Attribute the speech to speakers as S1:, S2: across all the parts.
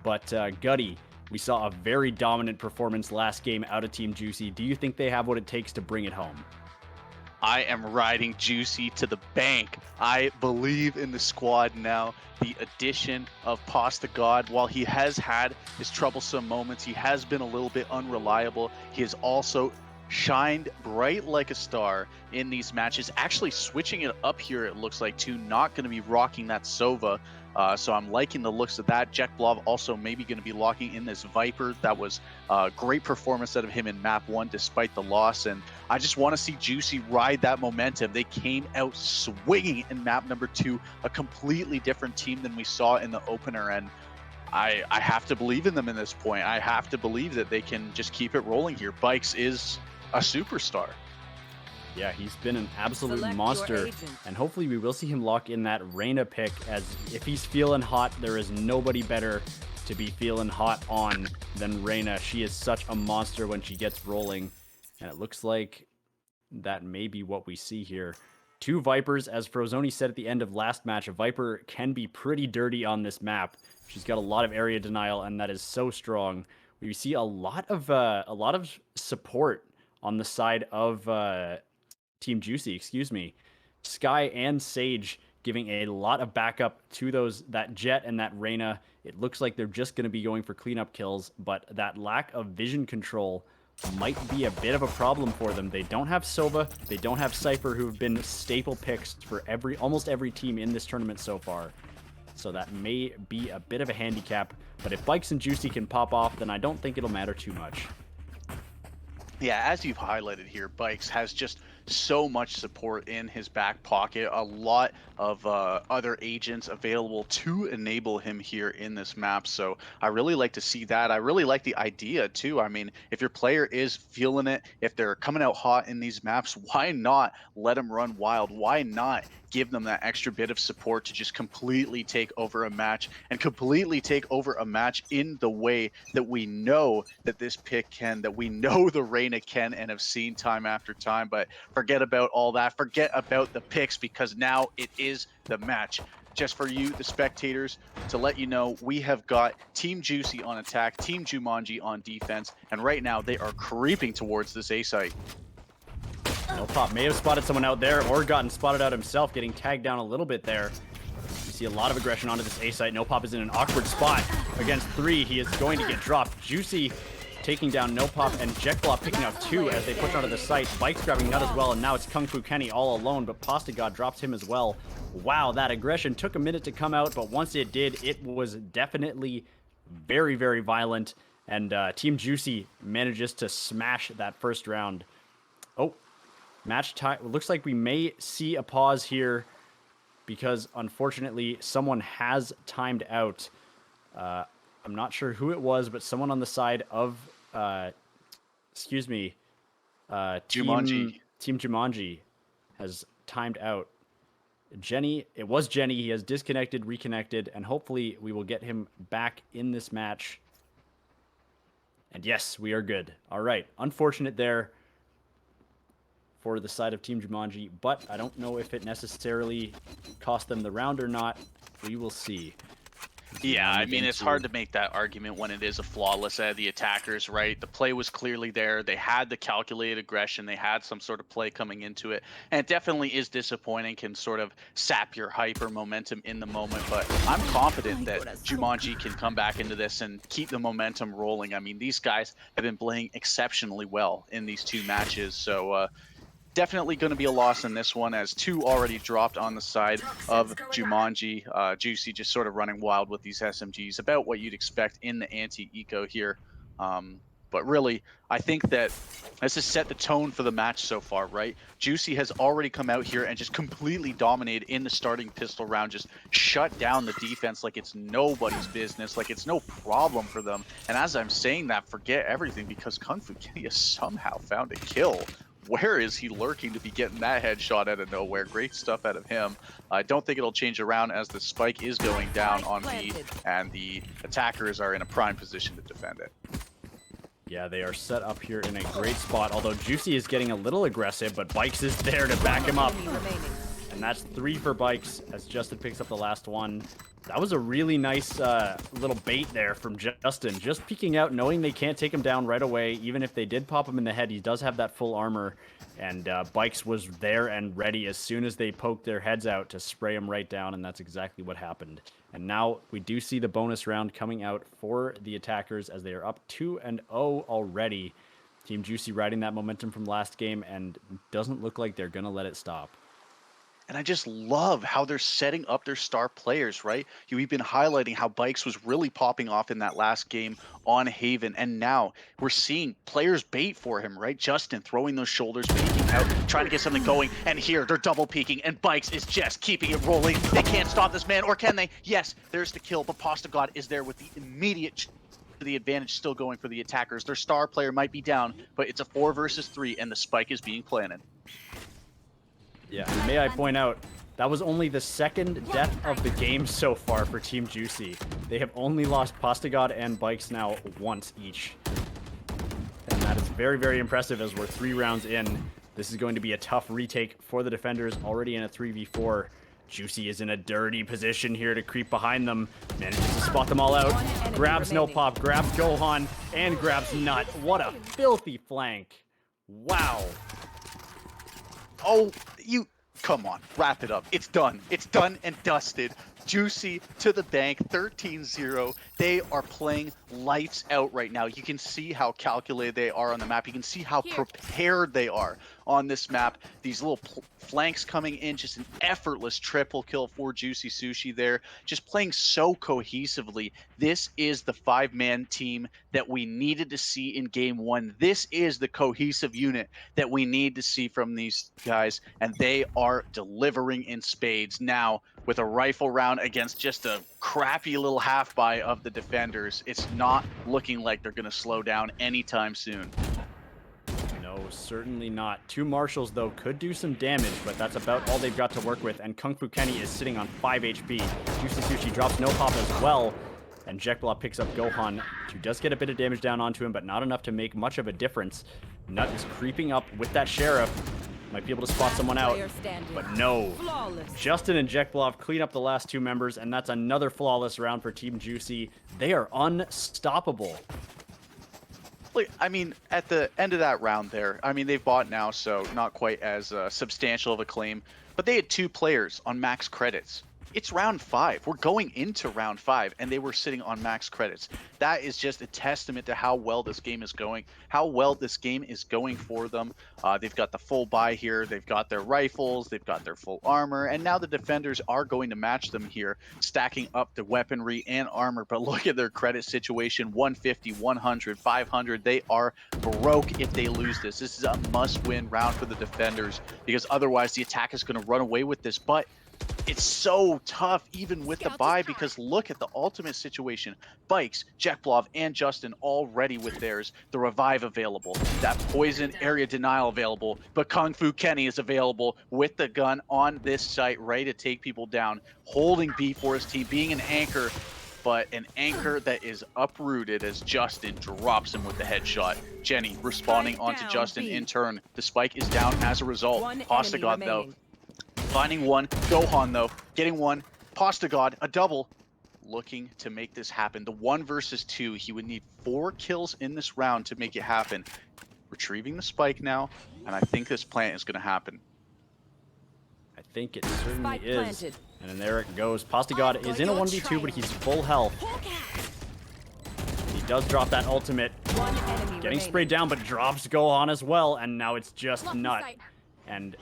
S1: But Gutty, we saw a very dominant performance last game out of Team Juicy. Do you think they have what it takes to bring it home?
S2: I am riding Juicy to the bank. I believe in the squad now. The addition of Pasta God, while he has had his troublesome moments, he has been a little bit unreliable. He has also shined bright like a star in these matches. Actually switching it up here, it looks like, too. Not going to be rocking that Sova. So I'm liking the looks of that. Jack Blov also maybe going to be locking in this Viper. That was a great performance out of him in map 1 despite the loss. And I just want to see Juicy ride that momentum. They came out swinging in map number 2, a completely different team than we saw in the opener. And I have to believe in them in this point. I have to believe that they can just keep it rolling here. Bikes is a superstar.
S1: Yeah, he's been an absolute monster, and hopefully we will see him lock in that Reyna pick, as if he's feeling hot, there is nobody better to be feeling hot on than Reyna. She is such a monster when she gets rolling, and it looks like that may be what we see here. 2 Vipers, as Frozoni said at the end of last match, a Viper can be pretty dirty on this map. She's got a lot of area denial, and that is so strong. We see a lot of support on the side of Team Juicy, excuse me. Sky and Sage giving a lot of backup to that Jet and that Reyna. It looks like they're just going to be going for cleanup kills, but that lack of vision control might be a bit of a problem for them. They don't have Sova, they don't have Cypher, who have been staple picks for almost every team in this tournament so far. So that may be a bit of a handicap, but if Bikes and Juicy can pop off, then I don't think it'll matter too much.
S2: Yeah, as you've highlighted here, Bikes has just so much support in his back pocket, a lot of other agents available to enable him here in this map. So I really like to see that. I really like the idea too. I mean, if your player is feeling it, if they're coming out hot in these maps, why not let them run wild? Why not give them that extra bit of support to just completely take over a match, and completely take over a match in the way that we know that this pick can, that we know the Reyna can and have seen time after time. But forget about all that. Forget about the picks, because now it is the match. Just for you, the spectators, to let you know, we have got Team Juicy on attack, Team Jumanji on defense, and right now they are creeping towards this A site.
S1: NoPop may have spotted someone out there, or gotten spotted out himself, getting tagged down a little bit there. You see a lot of aggression onto this A site. NoPop is in an awkward spot against 3. He is going to get dropped. Juicy taking down NoPop, and Jekblaw picking up 2 as they push onto the site. Bike's grabbing Nut as well, and now it's Kung Fu Kenny all alone, but Pasta God drops him as well. Wow, that aggression took a minute to come out, but once it did, it was definitely very, very violent, and Team Juicy manages to smash that first round. Oh, match time. Looks like we may see a pause here, because unfortunately someone has timed out. I'm not sure who it was, but someone on the side of, excuse me,
S2: Jumanji.
S1: Team Jumanji has timed out. It was Jenny. He has disconnected, reconnected, and hopefully we will get him back in this match. And yes, we are good. All right. Unfortunate there for the side of Team Jumanji, but I don't know if it necessarily cost them the round or not. We will see.
S2: Yeah, I mean, it's hard to make that argument when it is a flawless out of the attackers, right? The play was clearly there. They had the calculated aggression. They had some sort of play coming into it. And it definitely is disappointing, can sort of sap your hype or momentum in the moment. But I'm confident that Jumanji can come back into this and keep the momentum rolling. I mean, these guys have been playing exceptionally well in these 2 matches. So, definitely going to be a loss in this one, as 2 already dropped on the side of Jumanji. Juicy just sort of running wild with these SMGs, about what you'd expect in the anti-eco here. But really, I think that this has set the tone for the match so far, right? Juicy has already come out here and just completely dominated in the starting pistol round, just shut down the defense like it's nobody's business, like it's no problem for them. And as I'm saying that, forget everything, because Kung Fu Kenny has somehow found a kill. Where is he lurking to be getting that headshot out of nowhere? Great stuff out of him. I don't think it'll change around, as the spike is going down on B, and the attackers are in a prime position to defend it.
S1: Yeah, they are set up here in a great spot, although Juicy is getting a little aggressive, but Bikes is there to back him up. And that's 3 for Bikes as Justin picks up the last one. That was a really nice little bait there from Justin. Just peeking out, knowing they can't take him down right away. Even if they did pop him in the head, he does have that full armor. And Bikes was there and ready as soon as they poked their heads out to spray him right down, and that's exactly what happened. And now we do see the bonus round coming out for the attackers as they are up 2-0 already. Team Juicy riding that momentum from last game and doesn't look like they're going to let it stop.
S2: And I just love how they're setting up their star players, right? We've been highlighting how Bikes was really popping off in that last game on Haven. And now we're seeing players bait for him, right? Justin throwing those shoulders, peeking out, trying to get something going. And here they're double peeking and Bikes is just keeping it rolling. They can't stop this man, or can they? Yes, there's the kill, but Pasta God is there with the immediate the advantage still going for the attackers. Their star player might be down, but it's a 4 versus 3 and the spike is being planted.
S1: Yeah, and may I point out, that was only the second death of the game so far for Team Juicy. They have only lost Pasta God and Bikes now once each. And that is very, very impressive as we're 3 rounds in. This is going to be a tough retake for the defenders, already in a 3v4. Juicy is in a dirty position here to creep behind them. Manages to spot them all out. Grabs No Pop, grabs Gohan, and grabs Nut. What a filthy flank. Wow.
S2: Oh, come on, wrap it up. It's done. It's done and dusted. Juicy to the bank, 13-0. They are playing lights out right now. You can see how calculated they are on the map. You can see how prepared they are on this map. These little flanks coming in, just an effortless triple kill for Juicy Sushi there. Just playing so cohesively. This is the 5-man team that we needed to see in game 1. This is the cohesive unit that we need to see from these guys, and they are delivering in spades. Now, with a rifle round against just a crappy little half-buy of the defenders, it's not looking like they're going to slow down anytime soon.
S1: No, certainly not. 2 Marshals, though, could do some damage, but that's about all they've got to work with, and Kung Fu Kenny is sitting on 5 HP. Juicy Sushi drops No Pop as well, and Jackblaw picks up Gohan, who does get a bit of damage down onto him, but not enough to make much of a difference. Nut is creeping up with that Sheriff. Might be able to spot someone out, but no. Justin and Jackblaw clean up the last 2 members, and that's another flawless round for Team Juicy. They are unstoppable.
S2: Look, I mean, at the end of that round there, I mean, they've bought now, so not quite as substantial of a claim, but they had 2 players on max credits. It's round 5. We're going into round 5, and they were sitting on max credits. That is just a testament to how well this game is going, for them. They've got the full buy here. They've got their rifles. They've got their full armor. And now the defenders are going to match them here, stacking up the weaponry and armor. But look at their credit situation, 150, 100, 500. They are broke if they lose this. This is a must-win round for the defenders because otherwise the attack is going to run away with this. But it's so tough even with the buy because look at the ultimate situation. Bikes, Jackblov, and Justin all ready with theirs. The revive available, that poison area denial available, but Kung Fu Kenny is available with the gun on this site, ready to take people down, holding B for his team, being an anchor, but an anchor that is uprooted as Justin drops him with the headshot. Jenny responding onto Justin in turn. The spike is down as a result. Pasta God though. Finding one, Gohan though, getting one, Pasta God, a double, looking to make this happen. The 1 versus 2, he would need 4 kills in this round to make it happen. Retrieving the spike now, and I think this plant is going to happen.
S1: I think it certainly is. And then there it goes. Pasta God is in a 1v2, but he's full health. He does drop that ultimate. Getting sprayed down, but drops Gohan as well, and now it's just Nut. And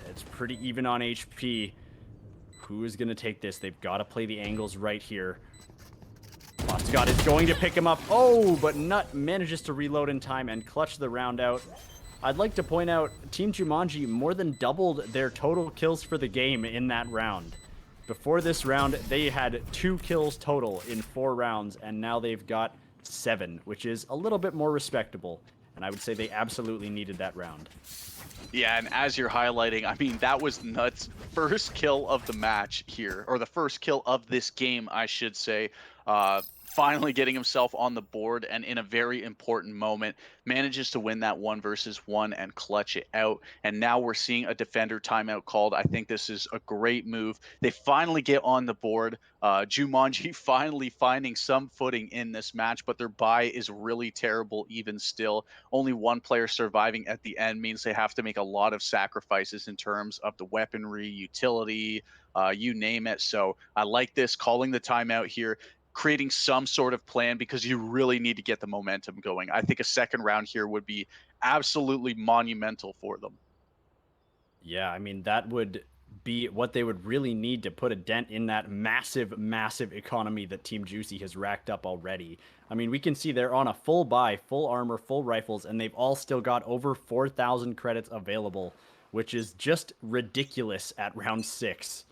S1: it's pretty even on HP. Who is going to take this? They've got to play the angles right here. Pasta God is going to pick him up. Oh, but Nut manages to reload in time and clutch the round out. I'd like to point out, Team Jumanji more than doubled their total kills for the game in that round. Before this round, they had 2 kills total in 4 rounds, and now they've got 7, which is a little bit more respectable. And I would say they absolutely needed that round.
S2: Yeah, and as you're highlighting, I mean, that was Nut's first kill of the match here, or the first kill of this game, I should say. finally getting himself on the board, and in a very important moment manages to win that 1v1 and clutch it out. And now we're seeing a defender timeout called. I think this is a great move. They finally get on the board. JUMONJI finally finding some footing in this match, but their buy is really terrible even still. Only one player surviving at the end means they have to make a lot of sacrifices in terms of the weaponry, utility, you name it. So I like this, calling the timeout here, creating some sort of plan, because you really need to get the momentum going. I think a second round here would be absolutely monumental for them.
S1: Yeah, I mean, that would be what they would really need to put a dent in that massive, massive economy that Team Juicy has racked up already. I mean, we can see they're on a full buy, full armor, full rifles, and they've all still got over 4,000 credits available, which is just ridiculous at round 6.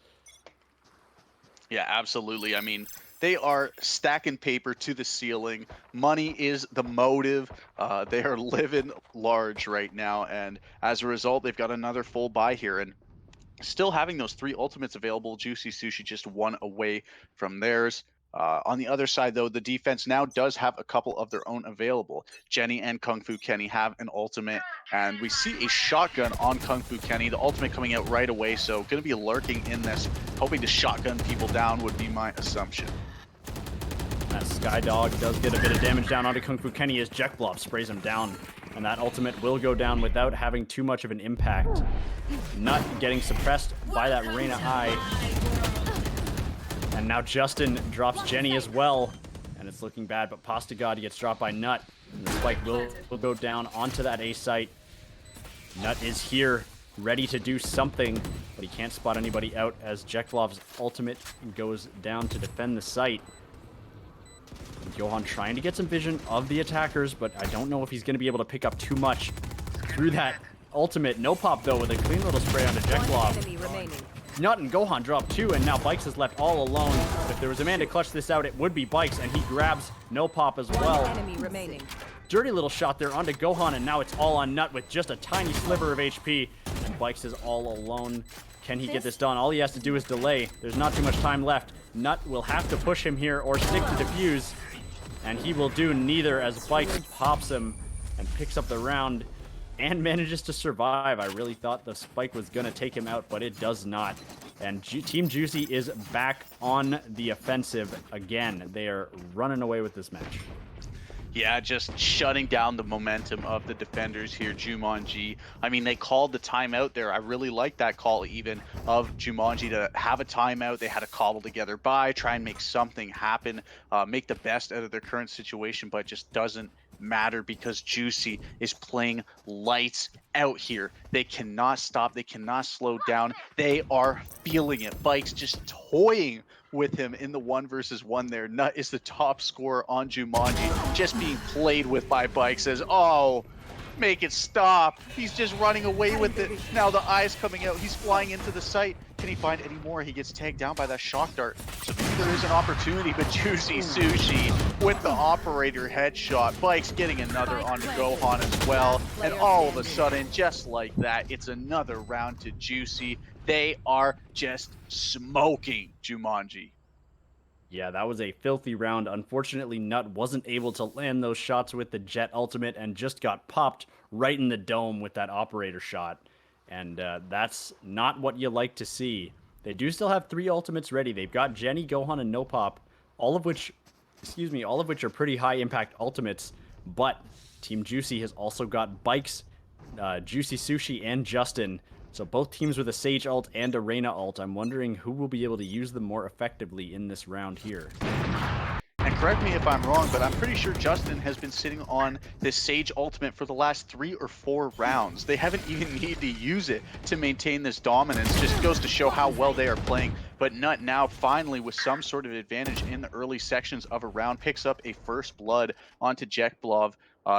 S2: Yeah, absolutely. I mean, they are stacking paper to the ceiling. Money is the motive. They are living large right now, and as a result, they've got another full buy here. And still having those 3 ultimates available, Juicy Sushi just 1 away from theirs. On the other side, though, the defense now does have a couple of their own available. Jenny and Kung Fu Kenny have an ultimate, and we see a shotgun on Kung Fu Kenny, the ultimate coming out right away, so going to be lurking in this, hoping to shotgun people down would be my assumption.
S1: That Sky Dog does get a bit of damage down onto Kung Fu Kenny as Jekblov sprays him down, and that ultimate will go down without having too much of an impact. Nut getting suppressed by that Reyna Eye. And now Justin drops Jenny as well, and it's looking bad, but Pasta God gets dropped by Nut, and the spike will go down onto that A site. Nut is here, ready to do something, but he can't spot anybody out as Jeklov's ultimate goes down to defend the site. Johan trying to get some vision of the attackers, but I don't know if he's going to be able to pick up too much through that ultimate. No pop, though, with a clean little spray onto Jeklov. Nut and Gohan drop 2, and now Bikes is left all alone. If there was a man to clutch this out, it would be Bikes, and he grabs No Pop as well. Dirty little shot there onto Gohan, and now it's all on Nut with just a tiny sliver of HP, and Bikes is all alone. Can he get this done? All he has to do is delay. There's not too much time left. Nut will have to push him here or stick to defuse, and he will do neither as Bikes pops him and picks up the round and manages to survive. I really thought the spike was going to take him out, but it does not. And Team Juicy is back on the offensive again. They are running away with this match.
S2: Yeah, just shutting down the momentum of the defenders here, JUMONJI. I mean, they called the timeout there. I really like that call even of JUMONJI to have a timeout. They had to cobble together by, try and make something happen, make the best out of their current situation, but it just doesn't matter because Juicy is playing lights out here. They cannot stop. They cannot slow down. They are feeling it. Bikes just toying with him in the 1v1 there. Nut is the top scorer on JUMONJI, just being played with by Bikes. Says, oh, make it stop. He's just running away with it. Now the eye's coming out. He's flying into the site. Can he find any more? He gets tagged down by that shock dart. So maybe there is an opportunity, but Juicy Sushi with the operator headshot. Bikes getting another onto Gohan as well. And all of a sudden, just like that, it's another round to Juicy. They are just smoking JUMONJI.
S1: Yeah, that was a filthy round. Unfortunately, Nut wasn't able to land those shots with the Jet ultimate and just got popped right in the dome with that operator shot. And that's not what you like to see. They do still have 3 ultimates ready. They've got Jenny, Gohan, and No Pop, all of which are pretty high impact ultimates. But Team Juicy has also got Bikes, Juicy Sushi, and Justin. So both teams with a Sage ult and a Reyna ult. I'm wondering who will be able to use them more effectively in this round here.
S2: And correct me if I'm wrong, but I'm pretty sure Justin has been sitting on this Sage ultimate for the last 3 or 4 rounds. They haven't even needed to use it to maintain this dominance. Just goes to show how well they are playing. But Nut now finally with some sort of advantage in the early sections of a round picks up a first blood onto Jekblov.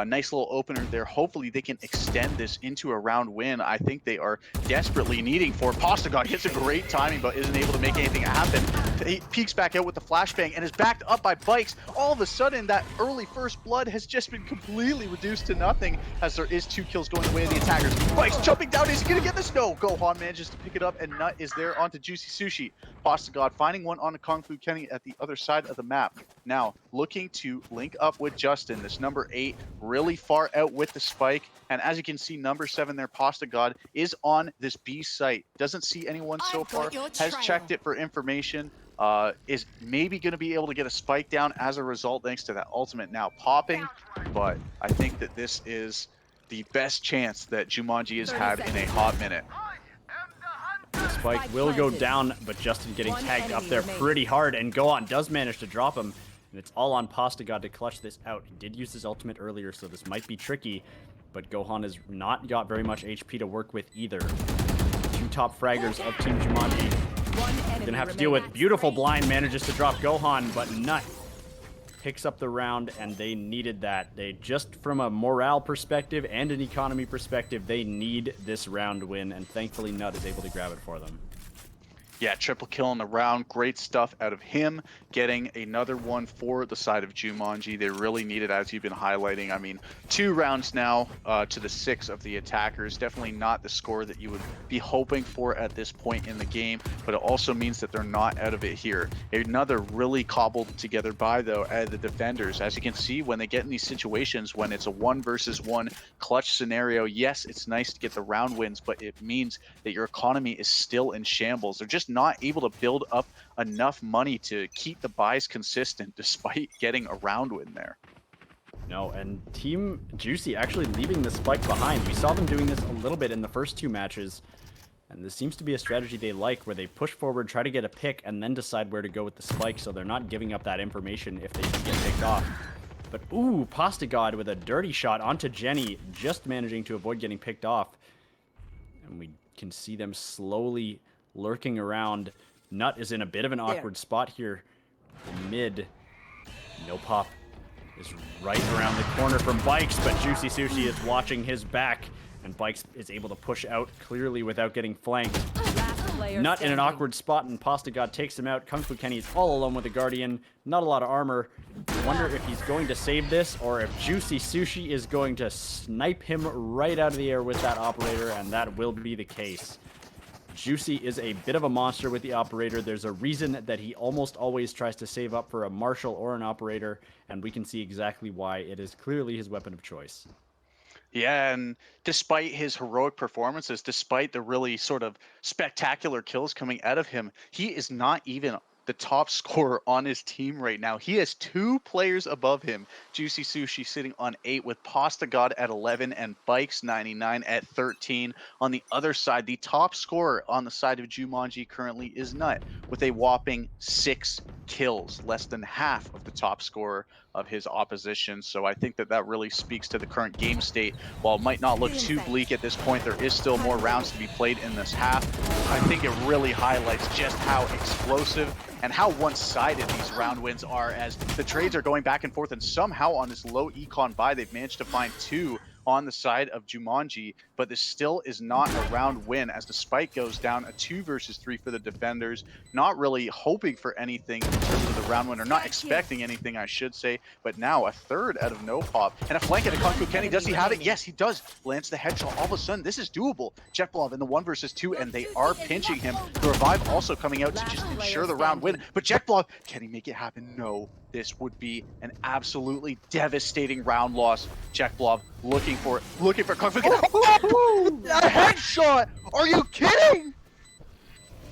S2: Nice little opener there. Hopefully they can extend this into a round win. I think they are desperately needing for. Pasta God hits a great timing, but isn't able to make anything happen. He peeks back out with the flashbang and is backed up by Bikes. All of a sudden, that early first blood has just been completely reduced to nothing as there is 2 kills going away of the attackers. Bikes jumping down. Is he going to get this? No. Gohan manages to pick it up, and Nut is there onto Juicy Sushi. Pasta God finding one on Kung Fu Kenny at the other side of the map. Now, looking to link up with Justin, this number 8, really far out with the spike. And as you can see, number 7 there, Pasta God, is on this B site. Doesn't see anyone so far, has checked it for information. Is maybe going to be able to get a spike down as a result thanks to that ultimate now popping. But I think that this is the best chance that Jumanji has had in a hot minute.
S1: Spike will go down, but Justin getting tagged up there pretty hard, and Gohan does manage to drop him. And it's all on Pasta God to clutch this out. He did use his ultimate earlier, so this might be tricky, but Gohan has not got very much HP to work with either. 2 top fraggers of Team Jumanji. Gonna have to deal with beautiful blind, manages to drop Gohan, but Nut picks up the round, and they needed that. They just, from a morale perspective and an economy perspective, they need this round win, and thankfully Nut is able to grab it for them.
S2: Yeah, triple kill in the round. Great stuff out of him. Getting another one for the side of Jumanji. They really need it, as you've been highlighting. I mean, 2 rounds now to the 6 of the attackers. Definitely not the score that you would be hoping for at this point in the game, but it also means that they're not out of it here. Another really cobbled together by, though, the defenders. As you can see, when they get in these situations, when it's a 1 versus 1 clutch scenario, yes, it's nice to get the round wins, but it means that your economy is still in shambles. They're just not able to build up enough money to keep the buys consistent despite getting a round win there.
S1: No, and Team Juicy actually leaving the spike behind. We saw them doing this a little bit in the first 2 matches, and this seems to be a strategy they like, where they push forward, try to get a pick, and then decide where to go with the spike, so they're not giving up that information if they get picked off. But ooh, Pasta God with a dirty shot onto Jenny, just managing to avoid getting picked off. And we can see them slowly lurking around. Nut is in a bit of an awkward spot here in mid. No pop is right around the corner from Bikes, but Juicy Sushi is watching his back, and Bikes is able to push out clearly without getting flanked. Nut in an awkward spot, and Pasta God takes him out. Kung Fu Kenny is all alone with the Guardian. Not a lot of armor. Wonder if he's going to save this, or if Juicy Sushi is going to snipe him right out of the air with that operator, and that will be the case. Juicy is a bit of a monster with the operator. There's a reason that he almost always tries to save up for a marshal or an operator, and we can see exactly why. It is clearly his weapon of choice.
S2: Yeah, and despite his heroic performances, despite the really sort of spectacular kills coming out of him, he is not even the top scorer on his team right now. He has 2 players above him. Juicy Sushi sitting on 8 with Pasta God at 11 and Bikes 99 at 13. On the other side, the top scorer on the side of Jumanji currently is Nut with a whopping 6 kills, less than half of the top scorer of his opposition. So I think that that really speaks to the current game state. While it might not look too bleak at this point, there is still more rounds to be played in this half. I think it really highlights just how explosive and how one-sided these round wins are, as the trades are going back and forth, and somehow on this low econ buy, they've managed to find 2 on the side of Jumanji, but this still is not a round win as the spike goes down, a 2 versus 3 for the defenders. Not really hoping for anything in terms of the round win, or not expecting anything, I should say, but now a 3rd out of no pop. And a flank at a Kung Fu Kenny. Does he have it? Yes, he does. Lands the headshot. All of a sudden, this is doable. Jetblov in the 1 versus 2, and they are pinching him. The revive also coming out to just ensure the round win. But Jetblov, can he make it happen? No. This would be an absolutely devastating round loss. Jetblov looking for Kung Fu Kenny. A headshot! Are you kidding?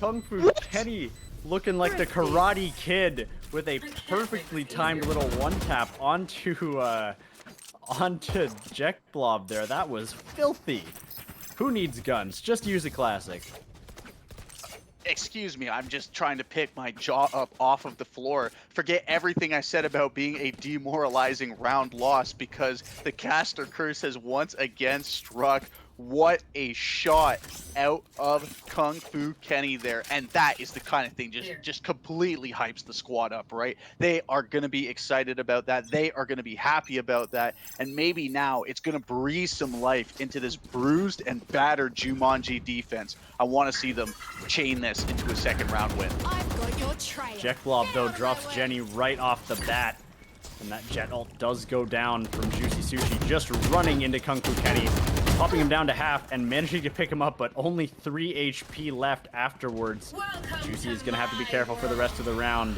S1: Kung Fu Kenny looking like the Karate Kid with a perfectly timed little 1-tap onto Jetblov there. That was filthy. Who needs guns? Just use a classic.
S2: Excuse me, I'm just trying to pick my jaw up off of the floor. Forget everything I said about being a demoralizing round loss, because the caster curse has once again struck. What a shot out of Kung Fu Kenny there. And that is the kind of thing just completely hypes the squad up, right? They are going to be excited about that. They are going to be happy about that. And maybe now it's going to breathe some life into this bruised and battered Jumanji defense. I want to see them chain this into a second round win.
S3: I've got your trail.
S1: Jekblov, though, drops Jenny right off the bat. And that jet ult does go down from Juicy Sushi, just running into Kung Fu Kenny, popping him down to half and managing to pick him up, but only 3 HP left afterwards. Juicy is going to have to be careful for the rest of the round.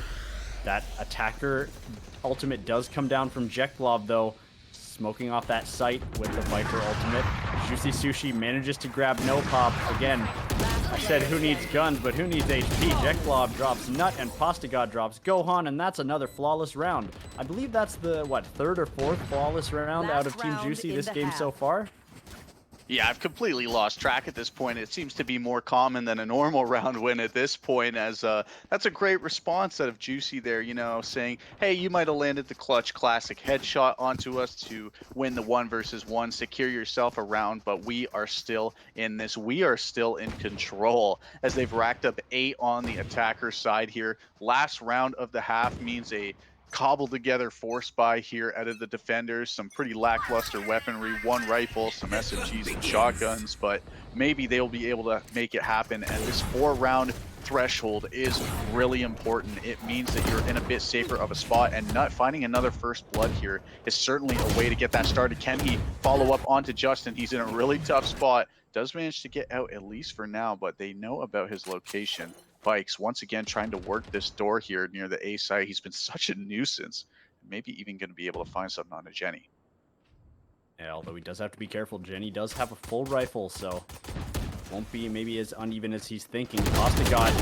S1: That attacker ultimate does come down from Jekblov, though, smoking off that site with the Viper ultimate. Juicy Sushi manages to grab no pop. Again, I said who needs guns, but who needs HP? Jekblov drops Nut and Pasta God drops Gohan, and that's another flawless round. I believe that's the, what, 3rd or 4th flawless round out of Team Juicy this game so far?
S2: Yeah, I've completely lost track at this point. It seems to be more common than a normal round win at this point, as that's a great response out of Juicy there, you know, saying, hey, you might have landed the clutch classic headshot onto us to win the 1 versus 1, secure yourself a round, but we are still in this. We are still in control as they've racked up 8 on the attacker side here. Last round of the half means a cobbled together force buy here out of the defenders, some pretty lackluster weaponry, 1 rifle, some SMGs and shotguns, but maybe they'll be able to make it happen. And this 4-round threshold is really important. It means that you're in a bit safer of a spot, and not finding another first blood here is certainly a way to get that started. Can he follow up onto Justin? He's in a really tough spot. Does manage to get out at least for now, but they know about his location. Bikes once again trying to work this door here near the A site. He's been such a nuisance. Maybe even going to be able to find something on a Jenny.
S1: Yeah, although he does have to be careful. Jenny does have a full rifle, so won't be maybe as uneven as he's thinking. Pasta God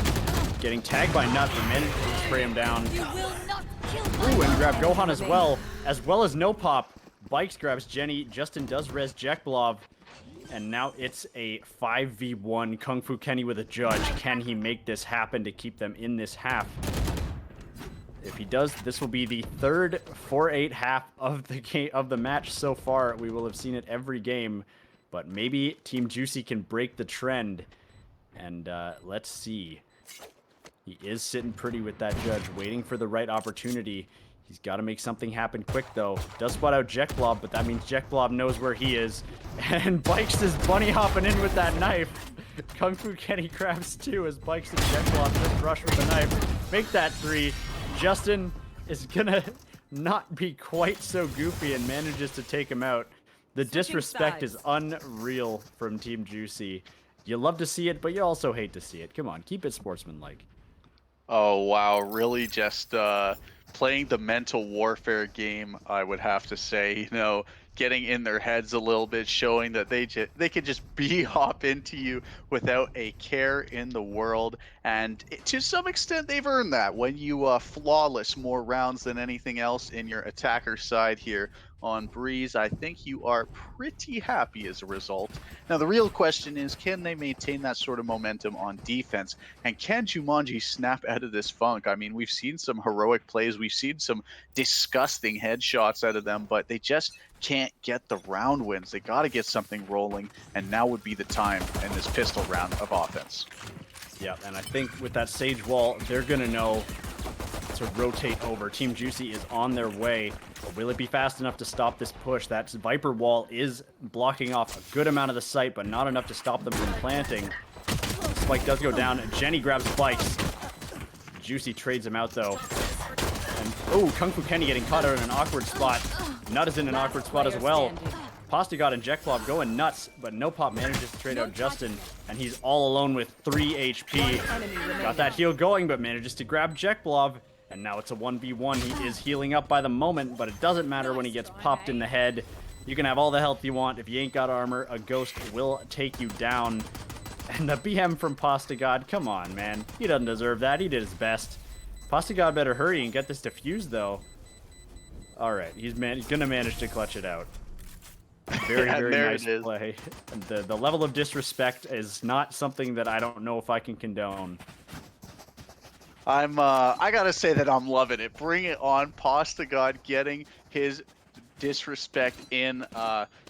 S1: getting tagged by Nut, but managed to spray him down. Ooh, and grab Gohan as well as No Pop. Bikes grabs Jenny. Justin does res Jekblov. And now it's a 5v1 Kung Fu Kenny with a judge. Can he make this happen to keep them in this half? If he does, this will be the 3rd 4-8 half of the game of the match so far. We will have seen it every game, but maybe Team Juicy can break the trend. And let's see. He is sitting pretty with that judge, waiting for the right opportunity. He's got to make something happen quick, though. Does spot out Jekblov, but that means Jekblov knows where he is. And Bikes is bunny hopping in with that knife. Kung Fu Kenny grabs 2 as Bikes and Jekblov just rush with the knife. Make that 3. Justin is going to not be quite so goofy and manages to take him out. The disrespect is unreal from Team Juicy. You love to see it, but you also hate to see it. Come on, keep it sportsmanlike.
S2: Oh, wow. Really just playing the mental warfare game, I would have to say, you know, getting in their heads a little bit, showing that they can just hop into you without a care in the world. And to some extent, they've earned that when you flawless more rounds than anything else in your attacker side here on Breeze. I think you are pretty happy as a result. Now, the real question is, can they maintain that sort of momentum on defense? And can Jumanji snap out of this funk? I mean, we've seen some heroic plays. We've seen some disgusting headshots out of them, but they just can't get the round wins. They got to get something rolling, and now would be the time in this pistol round of offense.
S1: Yeah, and I think with that Sage Wall, they're going to know to rotate over. Team Juicy is on their way. But will it be fast enough to stop this push? That Viper Wall is blocking off a good amount of the site, but not enough to stop them from planting. Spike does go down, and Jenny grabs Spikes. Juicy trades him out, though. And, oh, Kung Fu Kenny getting caught out in an awkward spot. Nut is in an awkward spot as well. Pasta God and Jekblov going nuts, but No Pop manages to trade out Justin, and he's all alone with 3 HP. Got that heal going, but manages to grab Jekblov, and now it's a 1v1. He is healing up by the moment, but it doesn't matter when he gets popped in the head. You can have all the health you want. If you ain't got armor, a ghost will take you down. And the BM from Pasta God, come on, man. He doesn't deserve that. He did his best. Pasta God better hurry and get this defused, though. All right, he's gonna manage to clutch it out. Very, very nice play. The level of disrespect is not something that I don't know if I can condone.
S2: I gotta say that I'm loving it. Bring it on. Pasta God getting his disrespect in.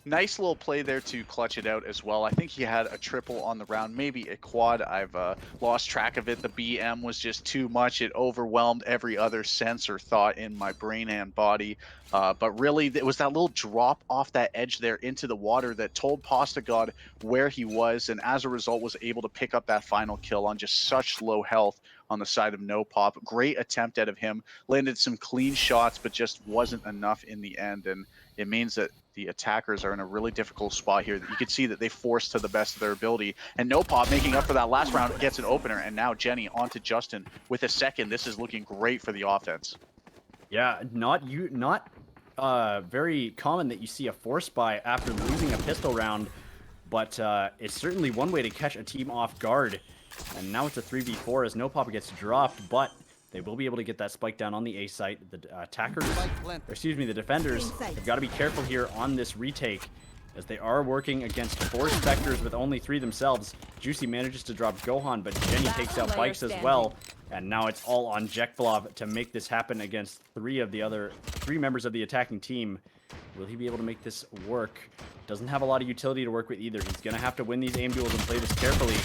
S2: Nice little play there to clutch it out as well. I think he had a triple on the round, maybe a quad. I've lost track of it. The BM was just too much. It overwhelmed every other sense or thought in my brain and body. But really, it was that little drop off that edge there into the water that told Pasta God where he was, and as a result was able to pick up that final kill on just such low health on the side of No Pop. Great attempt out of him. Landed some clean shots, but just wasn't enough in the end, and it means that the attackers are in a really difficult spot here. You can see that they forced to the best of their ability, and No Pop making up for that last round gets an opener, and now Jenny onto Justin with a second. This is looking great for the offense.
S1: Yeah, not very common that you see a force buy after losing a pistol round, but it's certainly one way to catch a team off guard. And now it's a 3v4 as No Pop gets dropped, but they will be able to get that spike down on the A site. The attackers, the defenders have got to be careful here on this retake, as they are working against 4 Spectres with only 3 themselves. Juicy manages to drop Gohan, but Jenny takes out Bikes as well. And now it's all on Jekvlov to make this happen against 3 members of the attacking team. Will he be able to make this work? Doesn't have a lot of utility to work with either. He's going to have to win these aim duels and play this carefully.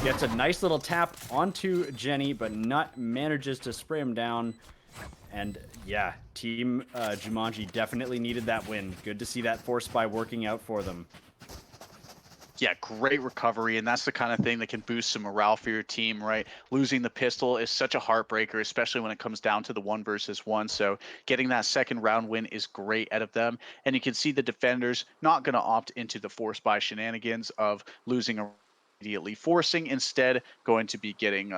S1: Gets a nice little tap onto Jenny, but Nut manages to spray him down. And yeah, Team Jumanji definitely needed that win. Good to see that force buy working out for them.
S2: Yeah, great recovery, and that's the kind of thing that can boost some morale for your team, right? Losing the pistol is such a heartbreaker, especially when it comes down to the 1 versus 1. So getting that second round win is great out of them. And you can see the defenders not going to opt into the force buy shenanigans of losing immediately, forcing instead going to be getting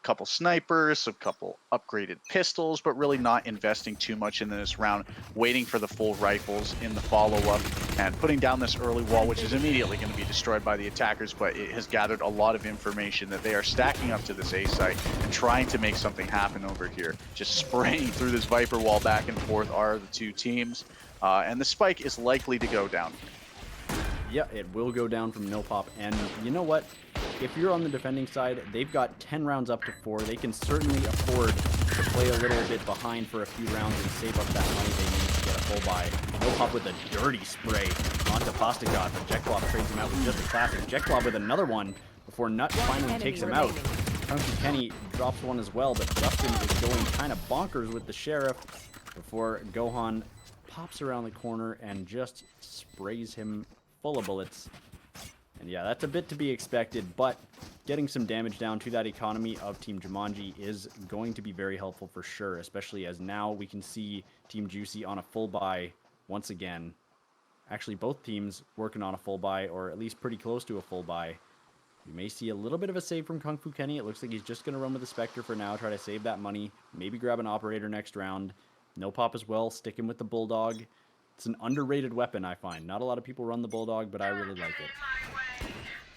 S2: couple snipers, a couple upgraded pistols, but really not investing too much in this round, waiting for the full rifles in the follow-up and putting down this early wall, which is immediately going to be destroyed by the attackers, but it has gathered a lot of information that they are stacking up to this A site and trying to make something happen over here. Just spraying through this Viper wall back and forth are the 2 teams, and the spike is likely to go down.
S1: Yeah, it will go down from No Pop, and you know what? If you're on the defending side, they've got 10 rounds up to 4. They can certainly afford to play a little bit behind for a few rounds and save up that money they need to get a full buy. No Pop with a dirty spray onto Pasta God, but Jekvlov trades him out with just a classic. Jekvlov with another one before Nut finally takes him out. Funky Kenny drops one as well, but Justin is going kind of bonkers with the Sheriff before Gohan pops around the corner and just sprays him full of bullets. And yeah, that's a bit to be expected, but getting some damage down to that economy of Team Jumanji is going to be very helpful for sure, especially as now we can see Team Juicy on a full buy once again. Actually, both teams working on a full buy, or at least pretty close to a full buy. We may see a little bit of a save from Kung Fu Kenny. It looks like he's just going to run with the Spectre for now, try to save that money, maybe grab an Operator next round. No Pop as well, sticking with the Bulldog. It's an underrated weapon, I find. Not a lot of people run the Bulldog, but I really like it.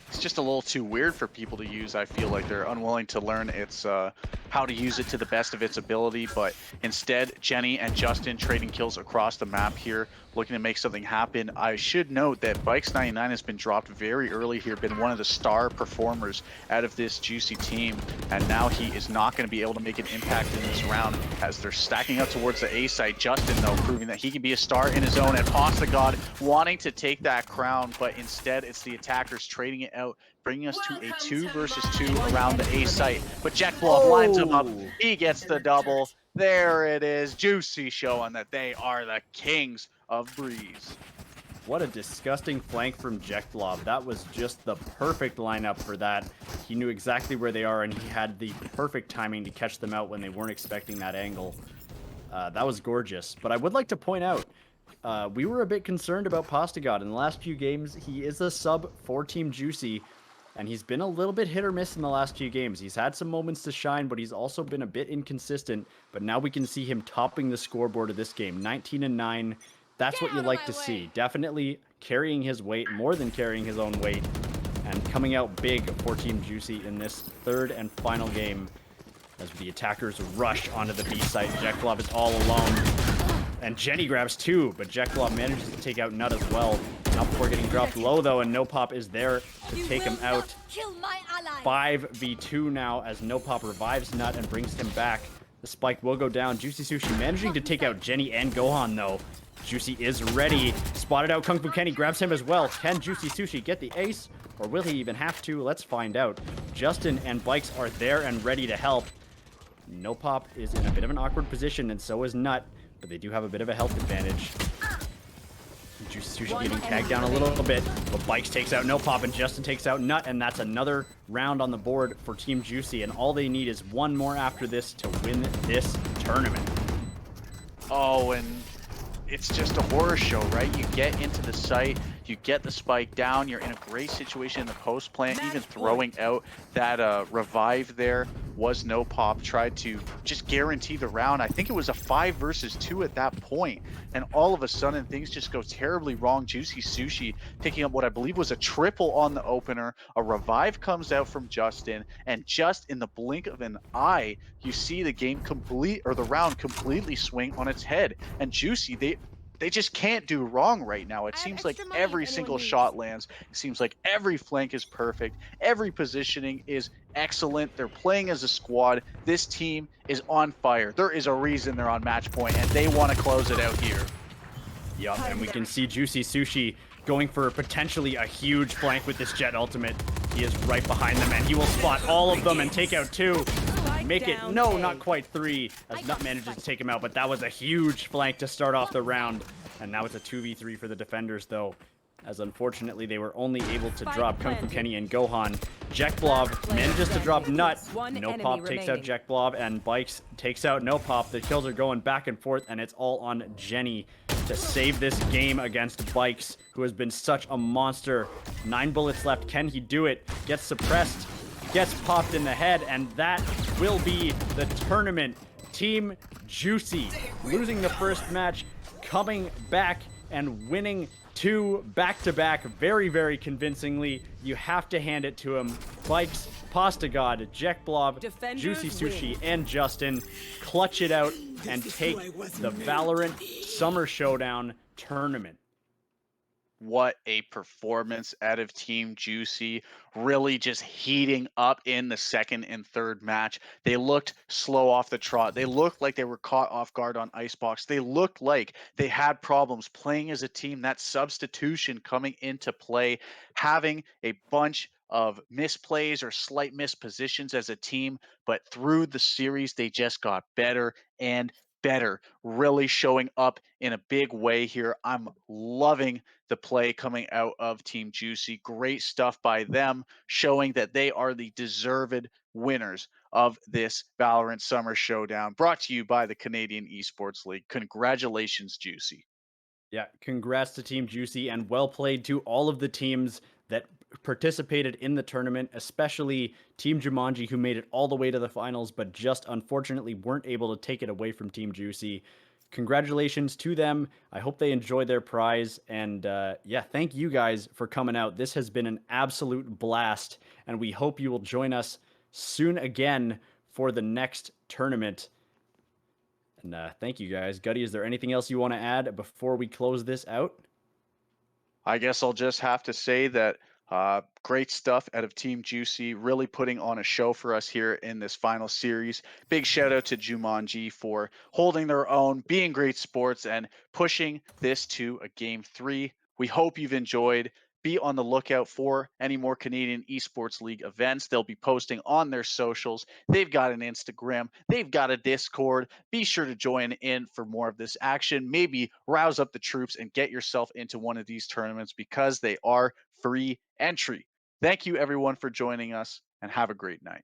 S2: It's just a little too weird for people to use. I feel like they're unwilling to learn its how to use it to the best of its ability, but instead Jenny and Justin trading kills across the map here, looking to make something happen. I should note that Bikes99 has been dropped very early here, been one of the star performers out of this Juicy team, and now he is not going to be able to make an impact in this round as they're stacking up towards the A site. Justin, though, proving that he can be a star in his own, and Pasta God wanting to take that crown, but instead it's the attackers trading it out, bringing us to a 2 versus 2 around the A site. But Jekvlov lines him up. He gets the double. There it is. Juicy showing that they are the kings of Breeze.
S1: What a disgusting flank from Jekvlov. That was just the perfect lineup for that. He knew exactly where they are, and he had the perfect timing to catch them out when they weren't expecting that angle. That was gorgeous. But I would like to point out, we were a bit concerned about Pasta God. In the last few games, he is a sub for Team Juicy, and he's been a little bit hit or miss in the last few games. He's had some moments to shine, but he's also been a bit inconsistent. But now we can see him topping the scoreboard of this game. 19-9. That's what you like to see. Definitely carrying his weight, more than carrying his own weight, and coming out big for Team Juicy in this 3rd and final game as the attackers rush onto the B site. Jekvlov is all alone. And Jenny grabs 2, but Jekvlov manages to take out Nut as well. Not before getting dropped low, though, and No Pop is there to take him out. 5v2 now as No Pop revives Nut and brings him back. The spike will go down. Juicy Sushi managing to take out Jenny and Gohan, though. Juicy is ready. Spotted out Kung Fu Kenny, grabs him as well. Can Juicy Sushi get the ace, or will he even have to? Let's find out. Justin and Bikes are there and ready to help. No Pop is in a bit of an awkward position, and so is Nut, but they do have a bit of a health advantage. Juicy Sushi getting tagged down a little bit, but Bikes takes out No Pop, and Justin takes out Nut, and that's another round on the board for Team Juicy, and all they need is one more after this to win this tournament.
S2: Oh, and it's just a horror show, right? You get into the site, you get the spike down, you're in a great situation in the post plant, even throwing out that revive there was No Pop, tried to just guarantee the round. I think it was a 5 versus 2 at that point, and all of a sudden things just go terribly wrong. Juicy Sushi picking up what I believe was a triple on the opener. A revive comes out from Justin, and just in the blink of an eye, you see the game complete, or the round completely swing on its head. And Juicy, they just can't do wrong right now. It seems like every single shot lands. It seems like every flank is perfect. Every positioning is excellent. They're playing as a squad. This team is on fire. There is a reason they're on match point, and they want to close it out here.
S1: Yup, and we can see Juicy Sushi going for potentially a huge flank with this Jet ultimate. He is right behind them, and he will spot all of them and take out 2. Make it, no, not quite 3, as Nut manages to take him out, but that was a huge flank to start off the round. And now it's a 2v3 for the defenders, though, as unfortunately they were only able to drop Kung Fu Kenny and Gohan. Jackblob manages to drop Nut. No Pop takes out Jackblob, and Bikes takes out No Pop. The kills are going back and forth, and it's all on Jenny to save this game against Bikes, who has been such a monster. 9 bullets left. Can he do it? Gets suppressed. Gets popped in the head, and that will be the tournament. Team Juicy losing the first match, coming back and winning 2 back-to-back very, very convincingly. You have to hand it to him. Bikes, Pasta God, Jackblob, Juicy Sushi, and Justin clutch it out and take the Valorant Summer Showdown tournament.
S2: What a performance out of Team Juicy, really just heating up in the second and third match. They looked slow off the trot. They looked like they were caught off guard on Icebox. They looked like they had problems playing as a team. That substitution coming into play, having a bunch of misplays or slight mispositions as a team, but through the series, they just got better and better, really showing up in a big way here. I'm loving the play coming out of Team Juicy. Great stuff by them, showing that they are the deserved winners of this Valorant Summer Showdown, brought to you by the Canadian Esports League. Congratulations, Juicy.
S1: Yeah, congrats to Team Juicy, and well played to all of the teams that participated in the tournament, especially Team Jumanji, who made it all the way to the finals, but just unfortunately weren't able to take it away from Team Juicy. Congratulations to them. I hope they enjoy their prize. And yeah, thank you guys for coming out. This has been an absolute blast, and we hope you will join us soon again for the next tournament. And thank you guys. Gutty, is there anything else you want to add before we close this out?
S2: I guess I'll just have to say that great stuff out of Team Juicy, really putting on a show for us here in this final series. Big shout out to Jumanji for holding their own, being great sports, and pushing this to a game 3. We hope you've enjoyed. Be on the lookout for any more Canadian Esports League events. They'll be posting on their socials. They've got an Instagram. They've got a Discord. Be sure to join in for more of this action. Maybe rouse up the troops and get yourself into one of these tournaments, because they are free entry. Thank you, everyone, for joining us, and have a great night.